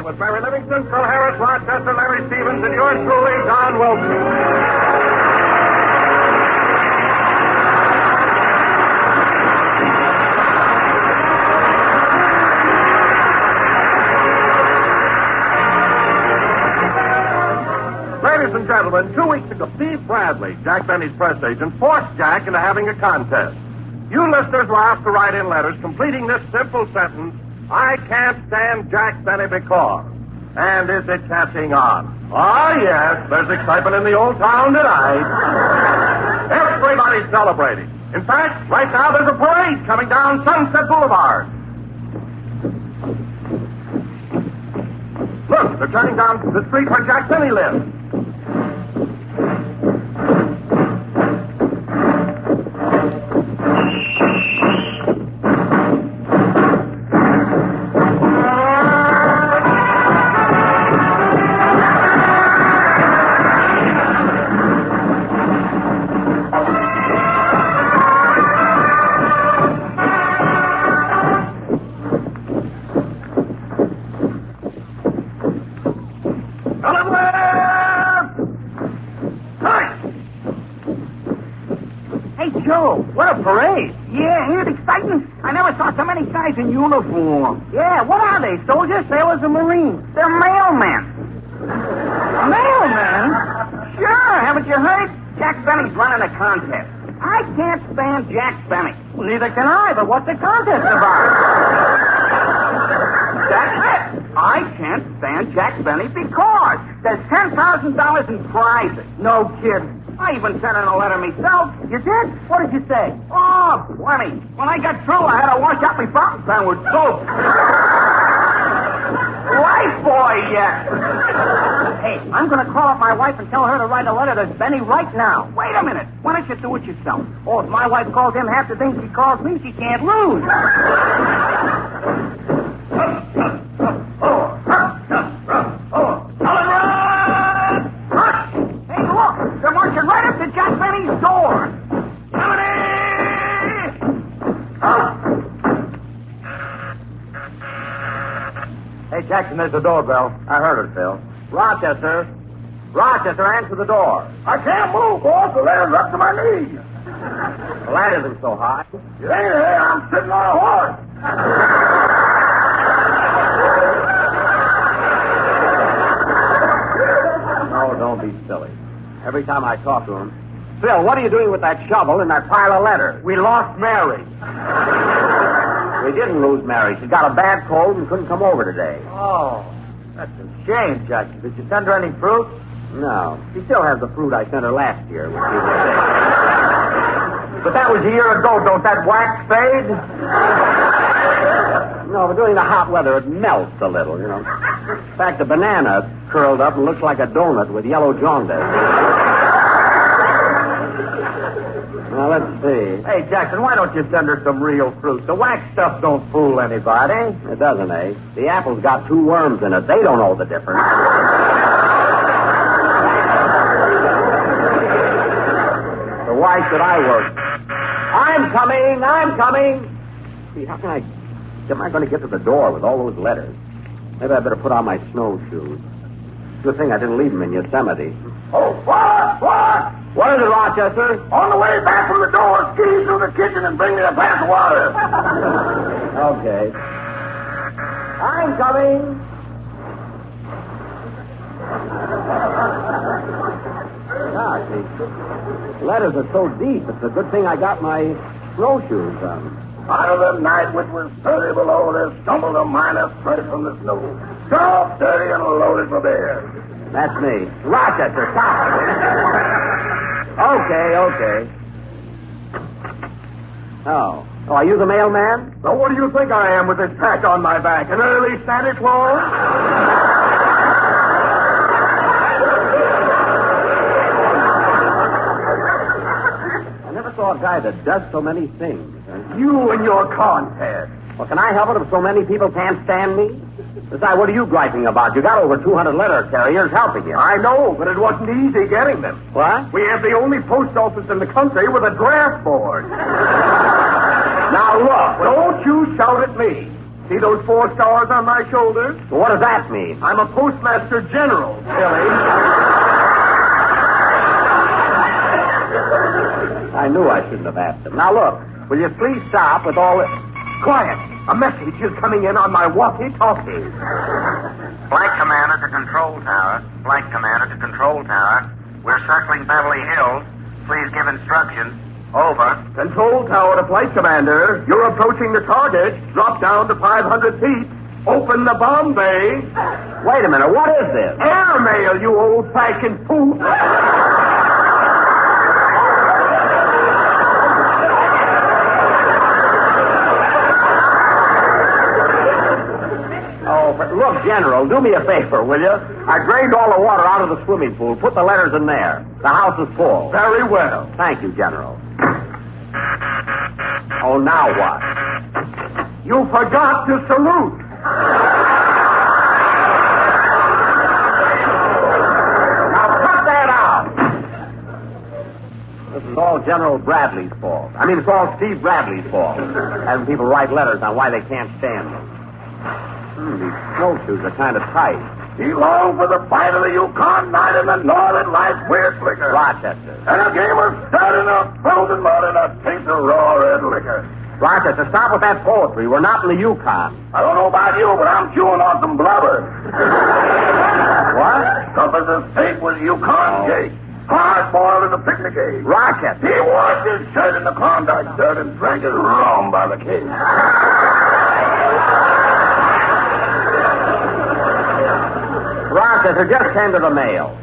with Barry Livingston, Phil Harris, Rochester, Larry Stevens, and yours truly, Don Wilson. Ladies and gentlemen, 2 weeks ago, Steve Bradley, Jack Benny's press agent, forced Jack into having a contest. You listeners were asked to write in letters completing this simple sentence, I can't stand Jack Benny because. And is it catching on? Oh, yes, there's excitement in the old town tonight. Everybody's celebrating. In fact, right now there's a parade coming down Sunset Boulevard. Look, they're turning down the street where Jack Benny lives. Parade? Yeah, ain't it exciting? I never saw so many guys in uniform. Yeah, what are they? Soldiers, sailors, or Marines? They're mailmen. Mailmen? Sure, haven't you heard? Jack Benny's running a contest. I can't stand Jack Benny. Well, neither can I, but what's the contest about? That's it. I can't stand Jack Benny because there's $10,000 in prizes. No kidding. I even sent in a letter myself. You did? What did you say? Oh, plenty. When I got through, I had to wash out my fountain pen with soap. Life boy, yes. Hey, I'm going to call up my wife and tell her to write a letter to Benny right now. Wait a minute. Why don't you do it yourself? Oh, if my wife calls him half the things she calls me, she can't lose. Right up to Jack Benny's door. Hey, Jackson, there's the doorbell. I heard it, Phil. Rochester. Rochester, answer the door. I can't move, boss. The ladder's up to my knees. The ladder isn't so high. It ain't here. I'm sitting on a horse. No, don't be silly. Every time I talk to him, Phil, what are you doing with that shovel and that pile of letters? We lost Mary. We didn't lose Mary. She got a bad cold and couldn't come over today. Oh, that's a shame, Jackson. Did you send her any fruit? No. She still has the fruit I sent her last year. But that was a year ago. Don't that wax fade? No, but during the hot weather, it melts a little, you know. In fact, the banana curled up and looks like a donut with yellow jaundice. Now, let's see. Hey, Jackson, why don't you send her some real fruit? The wax stuff don't fool anybody. It doesn't, eh? The apple's got 2 worms in it. They don't know the difference. So why should I work? I'm coming. See, how am I going to get to the door with all those letters? Maybe I better put on my snowshoes. Good thing I didn't leave them in Yosemite. Oh, what? What is it, Rochester? On the way back from the door, squeeze through the kitchen and bring me a glass of water. Okay. I'm coming. See, letters are so deep. It's a good thing I got my snowshoes on. Out of the night which was 30 below, there stumbled a miner fresh from the snow. Soft, dirty, and loaded for bear. That's me. Rochester, stop. Okay. Oh, are you the mailman? So what do you think I am with this pack on my back? An early Santa Claus? I never saw a guy that does so many things. You and your contest. Well, can I help it if so many people can't stand me? Besides, what are you griping about? You got over 200 letter carriers helping you. I know, but it wasn't easy getting them. What? We have the only post office in the country with a draft board. Now, look, don't you shout at me. See those 4 stars on my shoulders? So what does that mean? I'm a postmaster general, silly. I knew I shouldn't have asked him. Now, look, will you please stop with all this... Quiet! A message is coming in on my walkie-talkie. Flight Commander to Control Tower. Flight Commander to Control Tower. We're circling Beverly Hills. Please give instructions. Over. Control tower to Flight Commander. You're approaching the target. Drop down to 500 feet. Open the bomb bay. Wait a minute, what is this? Airmail, you old-fashioned fool. Oh, but look, General, do me a favor, will you? I drained all the water out of the swimming pool. Put the letters in there. The house is full. Very well. Thank you, General. Oh, now what? You forgot to salute. Now cut that out. This is all General Bradley's fault. I mean, it's all Steve Bradley's fault. Having people write letters on why they can't stand me. These snowshoes are kind of tight. He longed for the fight of the Yukon night in the Northern Lights weird flicker. Rochester. And a game of stud in a frozen mud and a taste of raw red liquor. Rochester, stop with that poetry. We're not in the Yukon. I don't know about you, but I'm chewing on some blubber. What? Tough as a steak was Yukon cake. Hard boiled as a picnic egg. Rochester. He washed his shirt in the Klondike dirt and drank his rum by the case. Rochester, just send to the mail.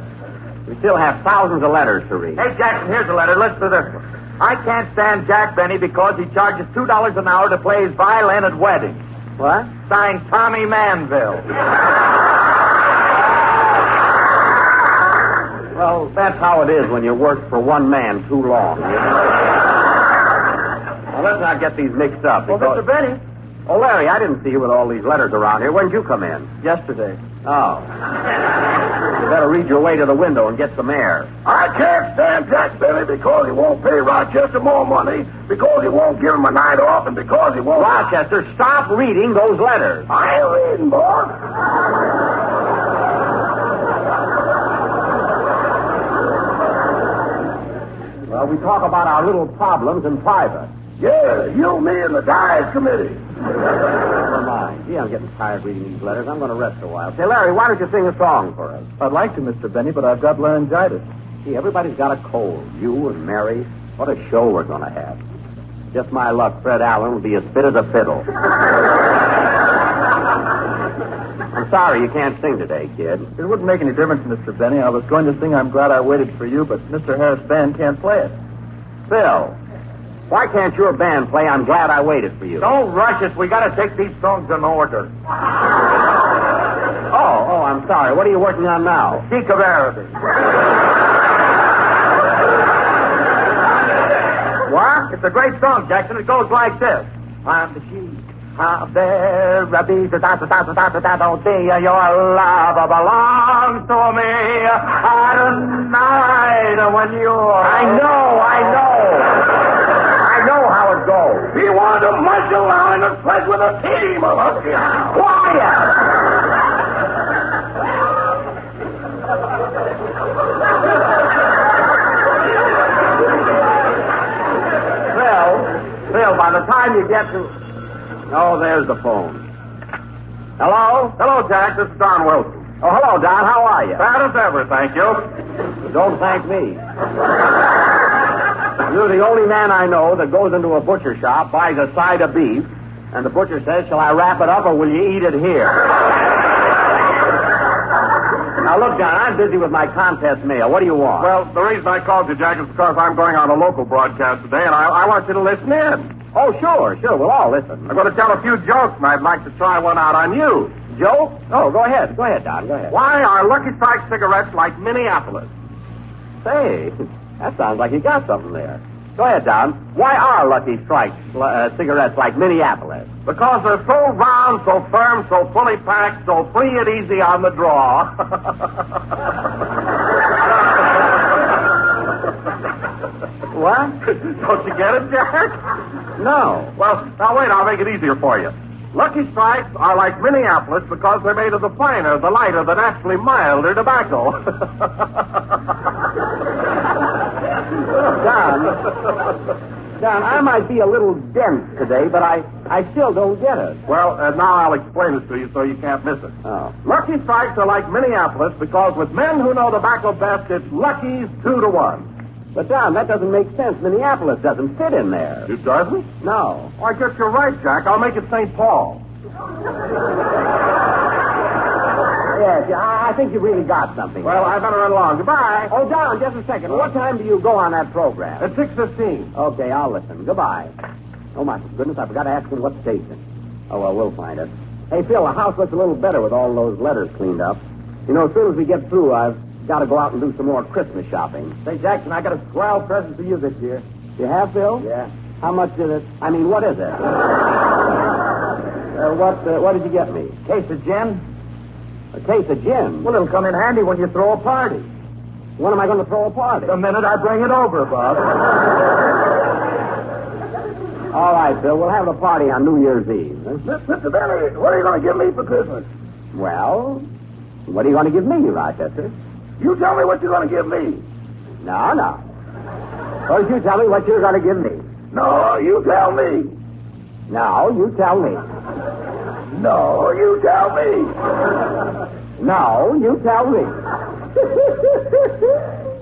We still have thousands of letters to read. Hey, Jackson, here's a letter. Listen to this one. I can't stand Jack Benny because he charges $2 an hour to play his violin at weddings. What? Signed Tommy Manville. Well, that's how it is when you work for one man too long. Now, let's not get these mixed up. Well, Mr. Benny. Oh, Larry, I didn't see you with all these letters around here. When did you come in? Yesterday. Oh. You better read your way to the window and get some air. I can't stand Jack Benny because he won't pay Rochester more money, because he won't give him a night off, and because he won't... Rochester, stop reading those letters. I ain't reading, boy. Well, we talk about our little problems in private. Yeah, you, me, and the Diet Committee. Never mind. Gee, I'm getting tired reading these letters. I'm going to rest a while. Say, Larry, why don't you sing a song for us? I'd like to, Mr. Benny, but I've got laryngitis. Gee, everybody's got a cold. You and Mary. What a show we're going to have. Just my luck, Fred Allen will be as fit as a fiddle. I'm sorry you can't sing today, kid. It wouldn't make any difference, Mr. Benny. I was going to sing I'm Glad I Waited for You, but Mr. Harris' band can't play it. Phil, why can't your band play I'm Glad I Waited for You? Don't rush us. We got to take these songs in order. Oh, I'm sorry. What are you working on now? Sheik of Arabic. What? It's a great song, Jackson. It goes like this. I'm the Sheik of Arabic. Don't see your love belongs to me. Tonight when you're... I know how it goes. He wanted to march around in the flesh with a team of husky hounds. Quiet! Phil, by the time you get to... Oh, there's the phone. Hello? Hello, Jack. This is Don Wilson. Oh, hello, Don. How are you? Bad as ever, thank you. Don't thank me. You're the only man I know that goes into a butcher shop, buys a side of beef, and the butcher says, shall I wrap it up or will you eat it here? Now, look, John, I'm busy with my contest mail. What do you want? Well, the reason I called you, Jack, is because I'm going on a local broadcast today, and I want you to listen in. Oh, sure. We'll all listen. I'm going to tell a few jokes, and I'd like to try one out on you. Joke? Oh, go ahead. Go ahead, Don. Go ahead. Why are Lucky Strike cigarettes like Minneapolis? Say, that sounds like you got something there. Go ahead, Don. Why are Lucky Strike cigarettes like Minneapolis? Because they're so round, so firm, so fully packed, so free and easy on the draw. What? Don't you get it, Jack? No. Well, now wait, I'll make it easier for you. Lucky Strikes are like Minneapolis because they're made of the finer, the lighter, the naturally milder tobacco. Don, I might be a little dense today, but I still don't get it. Well, now I'll explain it to you so you can't miss it. Oh. Lucky Strikes are like Minneapolis because with men who know tobacco best, it's Lucky's 2-to-1. But, Don, that doesn't make sense. Minneapolis doesn't fit in there. It doesn't? No. Oh, I guess you're right, Jack. I'll make it St. Paul. Yes, I think you really got something. Well, I better run along. Goodbye. Oh, Don, just a second. What time do you go on that program? At 6:15. Okay, I'll listen. Goodbye. Oh, my goodness, I forgot to ask him what station. Oh, well, we'll find it. Hey, Phil, the house looks a little better with all those letters cleaned up. You know, as soon as we get through, I've got to go out and do some more Christmas shopping. Say, Jackson, I got a swell present for you this year. You have, Phil? Yeah. How much is it? I mean, what is it? What did you get me? Case of gin. A case of gin? Well, it'll come in handy when you throw a party. When am I going to throw a party? The minute I bring it over, Bob. All right, Phil, we'll have a party on New Year's Eve. Huh? Mr. Benny, what are you going to give me for Christmas? Well, what are you going to give me, Rochester? You tell me what you're going to give me. No. First, you tell me what you're going to give me. No, you tell me. No, you tell me. No, you tell me. No, you tell me.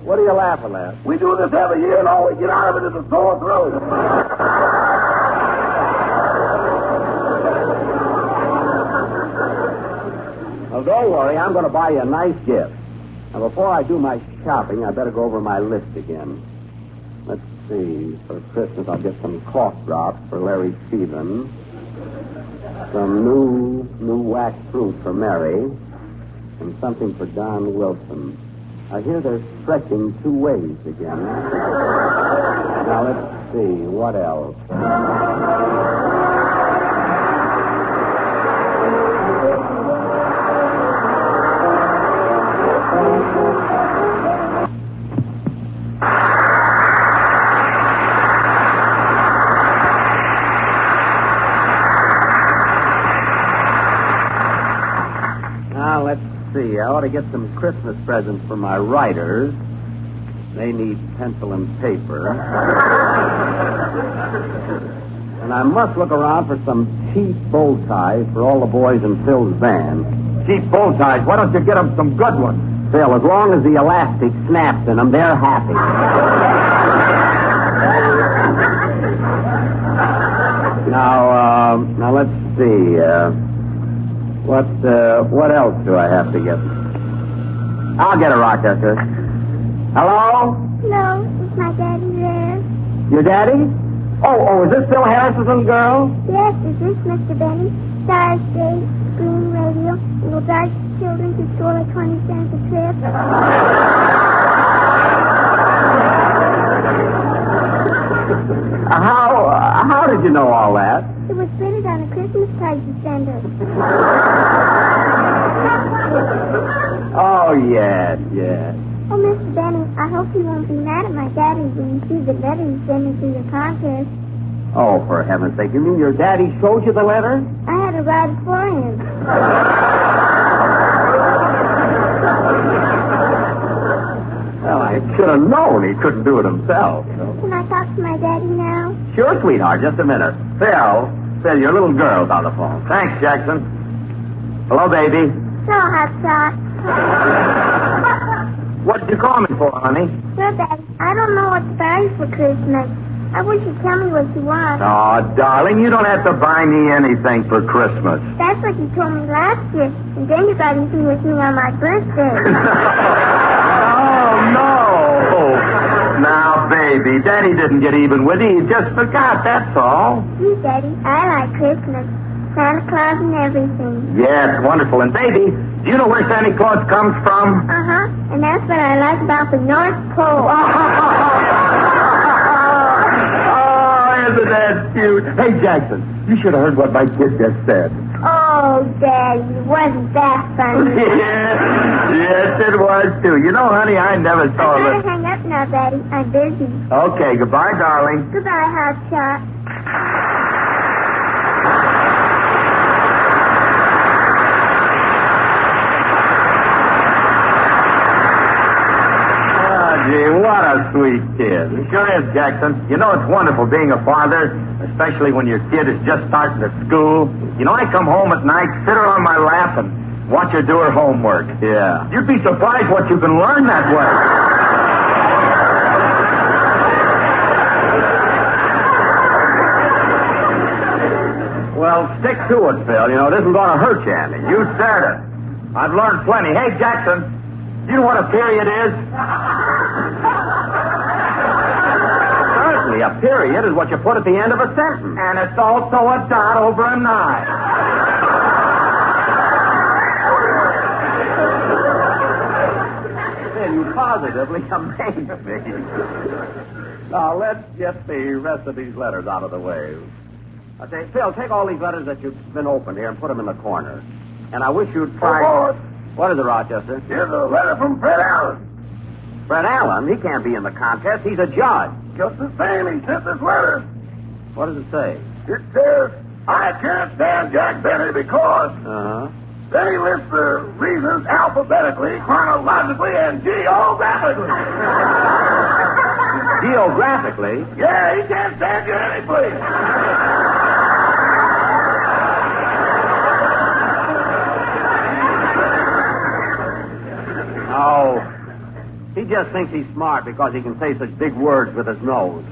What are you laughing at? We do this every year, and all we get out of it is a sore throat. Well, don't worry. I'm going to buy you a nice gift. Now, before I do my shopping, I better go over my list again. Let's see. For Christmas, I'll get some cough drops for Larry Stevens, some new wax fruit for Mary, and something for Don Wilson. I hear they're stretching 2 ways again. Now, let's see. What else? I ought to get some Christmas presents for my writers. They need pencil and paper. And I must look around for some cheap bow ties for all the boys in Phil's band. Cheap bow ties. Why don't you get them some good ones? Phil, as long as the elastic snaps in them, they're happy. Now let's see. What else do I have to get? I'll get a Rochester. Hello? Hello, is my daddy there? Your daddy? Oh, is this Phil Harris's little girl? Yes, is this Mr. Benny? Stars, Day, Green Radio, and will charge children to school at 20 cents a trip. How did you know all that? It was printed on a Christmas card you sent us. Oh, yes. Oh, Mr. Benny, I hope you won't be mad at my daddy when you see the letter he sent me to your contest. Oh, for heaven's sake, you mean your daddy showed you the letter? I had to write it for him. Well, I should have known he couldn't do it himself. Can I talk to my daddy now? Sure, sweetheart, just a minute. Phil, your little girl's on the phone. Thanks, Jackson. Hello, baby. So, hot shot. What did you call me for, honey? Sure, Daddy. I don't know what to buy you for Christmas. I wish you'd tell me what you want. Oh, darling, you don't have to buy me anything for Christmas. That's what you told me last year. And then you got even with me on my birthday. No. Now, baby, Daddy didn't get even with you. He just forgot, that's all. Gee, Daddy, I like Christmas. Santa Claus and everything. Yes, wonderful. And, baby, do you know where Santa Claus comes from? Uh-huh. And that's what I like about the North Pole. Isn't that cute? Hey, Jackson, you should have heard what my kid just said. Oh, Daddy, wasn't that funny? Yes, it was, too. You know, honey, I never saw I that. gotta hang up now, Daddy. I'm busy. Okay, goodbye, darling. Goodbye, hot shot. sweet kid. It sure is, Jackson. You know, it's wonderful being a father, especially when your kid is just starting at school. You know, I come home at night, sit her on my lap, and watch her do her homework. Yeah. You'd be surprised what you can learn that way. Well, stick to it, Phil. You know, it isn't going to hurt you any. You said it. I've learned plenty. Hey, Jackson, you know what a period is? Certainly, a period is what you put at the end of a sentence. And it's also a dot over a nine. Phil, you positively amaze me. Now, let's get the rest of these letters out of the way. I say, Phil, take all these letters that you've been opened here and put them in the corner. And I wish you'd try... Oh, what is it, Rochester? here's a letter from Fred Allen. Fred Allen? He can't be in the contest. He's a judge. Just the same, he sent this letter. What does it say? It says, I can't stand Jack Benny because... Uh-huh. Then he lists the reasons alphabetically, chronologically, and geographically. Geographically? Yeah, he can't stand you any place. Oh, he just thinks he's smart because he can say such big words with his nose.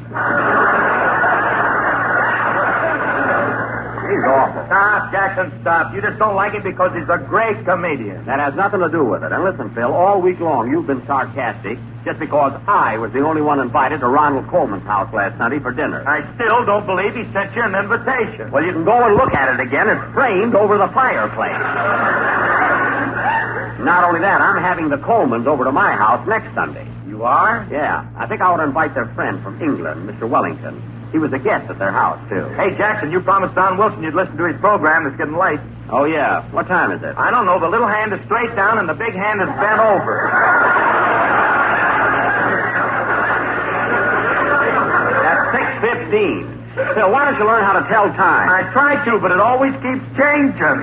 He's awful. Stop, Jackson, stop. You just don't like him because he's a great comedian. That has nothing to do with it. And listen, Phil, all week long you've been sarcastic just because I was the only one invited to Ronald Coleman's house last Sunday for dinner. I still don't believe he sent you an invitation. Well, you can go and look at it again. It's framed over the fireplace. Not only that, I'm having the Colemans over to my house next Sunday. You are? Yeah. I think I ought to invite their friend from England, Mr. Wellington. He was a guest at their house, too. Hey, Jackson, you promised Don Wilson you'd listen to his program. It's getting late. Oh, yeah. What time is it? I don't know. The little hand is straight down and the big hand is bent over. That's 6:15. Phil, why don't you learn how to tell time? I try to, but it always keeps changing.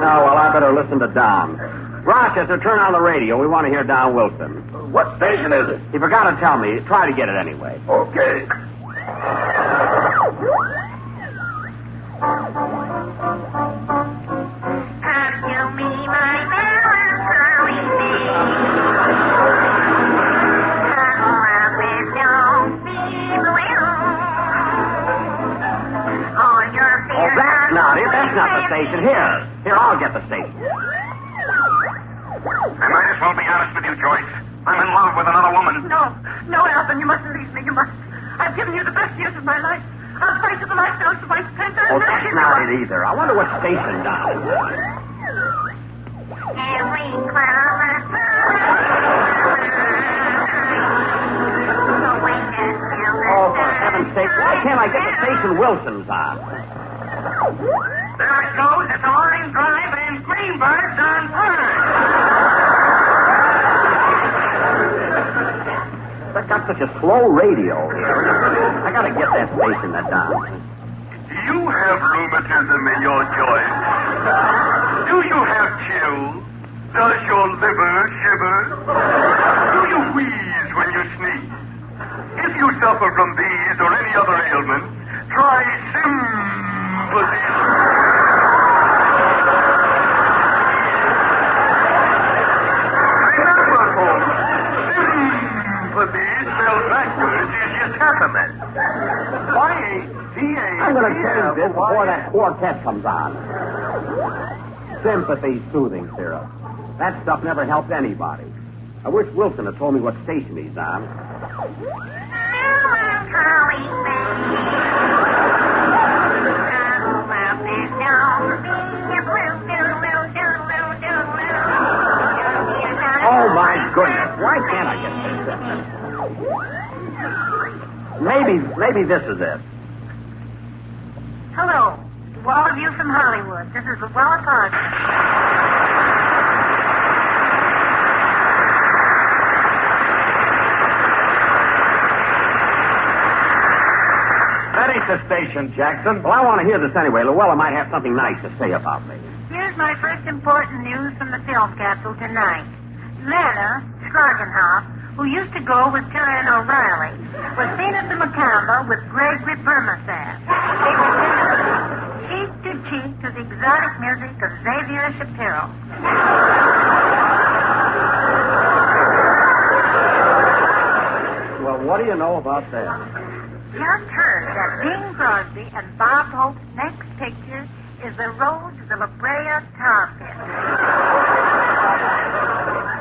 Oh, well, I better listen to Don. Rochester, turn on the radio. We want to hear Don Wilson. What station is it? He forgot to tell me. Try to get it anyway. Okay. Oh, that's not it. That's not the station. Here, I'll get the station. I might as well be honest with you, Joyce. I'm in love with another woman. No, Alvin, you mustn't leave me. You must. I've given you the best years of my life. I'll fight to the last ounce of my strength. Oh, that's not it either. I wonder what station, Don. Oh, for heaven's sake, why can't I get the station Wilson's on? There it goes. It's Orange Drive and Greenberg's on time. I've got such a slow radio here. I gotta get that station down. You have rheumatism in your joints. Do you have chills? Does your liver shiver? Do you wheeze when you sneeze? If you suffer from these or any other ailment, try sympathy. Remember, folks, sympathy spelled backwards is your testament. Y-A-T-A. I'm gonna change this before that quartet comes on. Sympathy soothing syrup. That stuff never helped anybody. I wish Wilson had told me what station he's on. Oh, my goodness. Why can't I get this? Maybe this is it. Hello, to all of you from Hollywood. This is Luella Park. That ain't the station, Jackson. Well, I want to hear this anyway. Luella might have something nice to say about me. Here's my first important news from the film capsule tonight. Lana, Schlagenhoff, who used to go with Terry and O'Reilly, was seen at the Macamba with Gregory Burmasath. They were dancing cheek to cheek to the exotic music of Xavier Shapiro. Well, what do you know about that? Just heard that Bing Crosby and Bob Hope's next picture is The Road to the La Brea Tar Pit.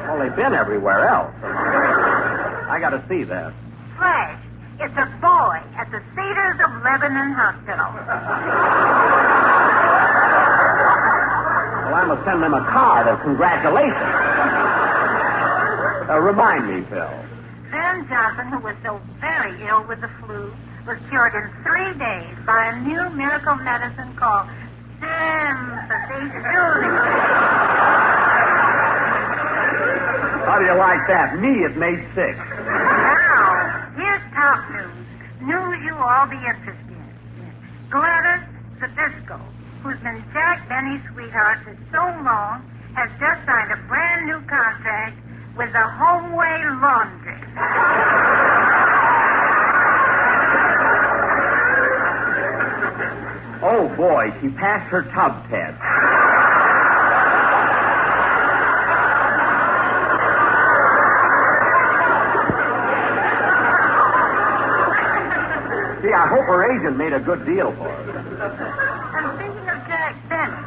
Well, they've been everywhere else. I got to see that. Flash, it's a boy at the Cedars of Lebanon Hospital. Well, I must send them a card of congratulations. Remind me, Phil. Van Johnson, who was so very ill with the flu, was cured in 3 days by a new miracle medicine called sympathy soothing. How do you like that? Me, it made sick. Now, here's top news. News you all be interested in. Gladys Zabisco, who's been Jack Benny's sweetheart for so long, has just signed a brand new contract with the Homeway Laundry. Oh, boy, she passed her tub test. Gee, I hope her agent made a good deal for her. And speaking of Jack Benny,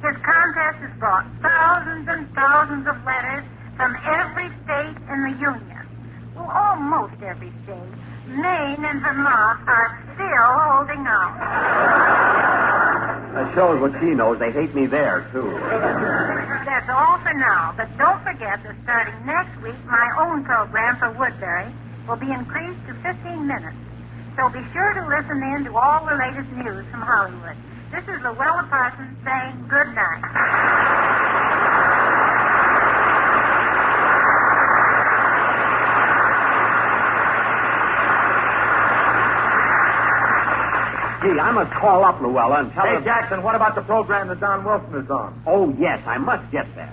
his contest has brought thousands and thousands of letters from every state in the Union. Well, almost every state. Maine and Vermont are still holding out. That shows what she knows. They hate me there, too. That's all for now, but don't forget that starting next week, my own program for Woodbury will be increased to 15 minutes. So be sure to listen in to all the latest news from Hollywood. This is Luella Parsons saying good night. Gee, I must call up Luella and tell her... Hey, Jackson, what about the program that Don Wilson is on? Oh, yes, I must get that.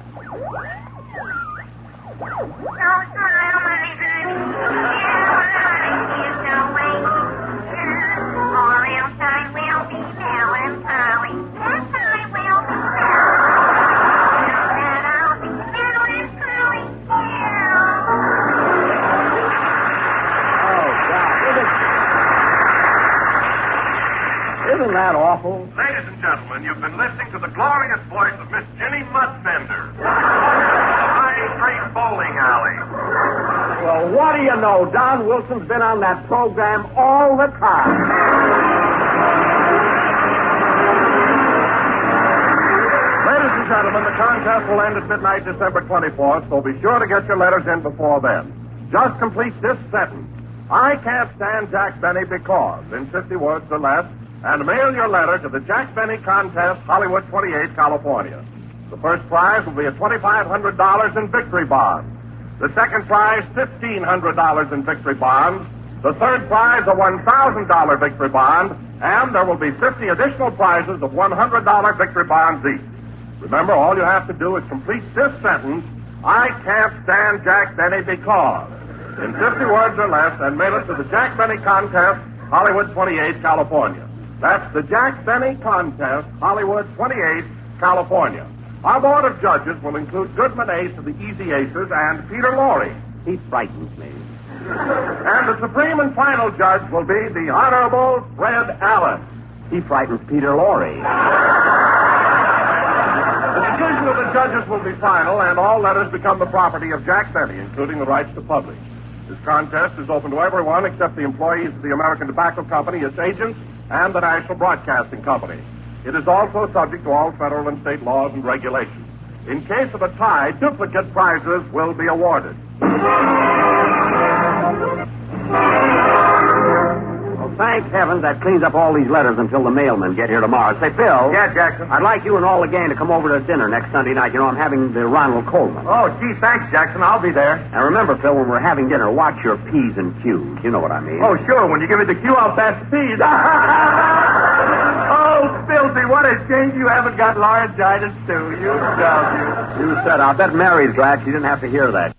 Isn't that awful? Ladies and gentlemen, you've been listening to the glorious voice of Miss Jenny Mudbender. High Street Bowling Alley. Well, what do you know? Don Wilson's been on that program all the time. Ladies and gentlemen, the contest will end at midnight December 24th, so be sure to get your letters in before then. Just complete this sentence. I can't stand Jack Benny because, in 50 words or less, and mail your letter to the Jack Benny Contest, Hollywood 28, California. The first prize will be a $2,500 in victory bonds. The second prize, $1,500 in victory bonds. The third prize, a $1,000 victory bond. And there will be 50 additional prizes of $100 victory bonds each. Remember, all you have to do is complete this sentence, I can't stand Jack Benny because, in 50 words or less, and mail it to the Jack Benny Contest, Hollywood 28, California. That's the Jack Benny Contest, Hollywood 28, California. Our board of judges will include Goodman Ace of the Easy Aces and Peter Lorre. He frightens me. And the supreme and final judge will be the Honorable Fred Allen. He frightens Peter Lorre. The decision of the judges will be final, and all letters become the property of Jack Benny, including the rights to publish. This contest is open to everyone except the employees of the American Tobacco Company, its agents, and the National Broadcasting Company. It is also subject to all federal and state laws and regulations. In case of a tie, duplicate prizes will be awarded. Well, thank heavens that cleans up all these letters until the mailmen get here tomorrow. Say, Phil. Yeah, Jackson. I'd like you and all the gang to come over to dinner next Sunday night. You know, I'm having the Ronald Coleman. Oh, gee, thanks, Jackson. I'll be there. Now, remember, Phil, when we're having dinner, watch your P's and Q's. You know what I mean. Oh, sure. When you give me the cue, I'll pass the P's. Oh, Filthy, what a shame you haven't got laryngitis, too. You said, I bet Mary's glad she didn't have to hear that.